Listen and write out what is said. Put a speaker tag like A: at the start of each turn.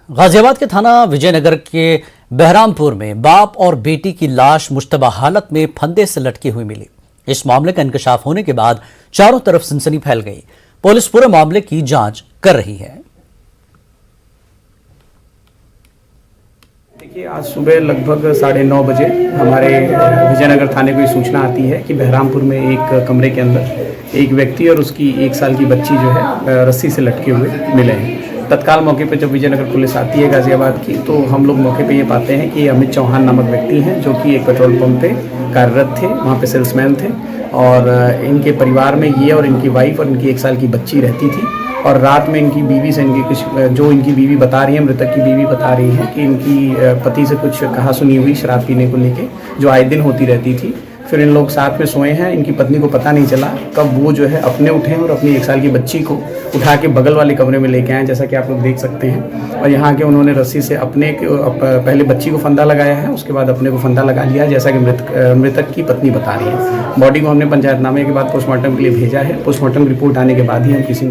A: गाजियाबाद के थाना विजयनगर के बहरामपुर में बाप और बेटी की लाश मुश्तबा हालत में फंदे से लटकी हुई मिली। इस मामले का इंकशाफ होने के बाद चारों तरफ सनसनी फैल गई। पुलिस पूरे मामले की जांच कर रही है।
B: देखिए, आज सुबह लगभग 9:30 बजे हमारे विजयनगर थाने को ये सूचना आती है कि बहरामपुर में एक कमरे के अंदर एक व्यक्ति और उसकी 1 साल की बच्ची जो है रस्सी से लटके हुए मिले हैं। तत्काल मौके पे जब विजयनगर पुलिस आती है गाजियाबाद की, तो हम लोग मौके पे ये पाते हैं कि अमित चौहान नामक व्यक्ति हैं जो कि एक पेट्रोल पंप पे कार्यरत थे, वहाँ पे सेल्समैन थे और इनके परिवार में ये और इनकी वाइफ और इनकी 1 साल की बच्ची रहती थी। और रात में इनकी बीवी से जो इनकी बीवी बता रही है, मृतक की बीवी बता रही है कि इनकी पति से कुछ कहा सुनी हुई शराब पीने को लेके जो आए दिन होती रहती थी। फिर इन लोग साथ में सोए हैं। इनकी पत्नी को पता नहीं चला कब वो जो है अपने उठे और अपनी 1 साल की बच्ची को उठा के बगल वाले कमरे में लेके आए, जैसा कि आप लोग देख सकते हैं। और यहाँ के उन्होंने रस्सी से पहले बच्ची को फंदा लगाया है, उसके बाद अपने को फंदा लगा लिया, जैसा कि मृतक की पत्नी बता रही है। बॉडी को हमने पंचायतनामे के बाद पोस्टमार्टम के लिए भेजा है। पोस्टमार्टम रिपोर्ट आने के बाद ही हम किसी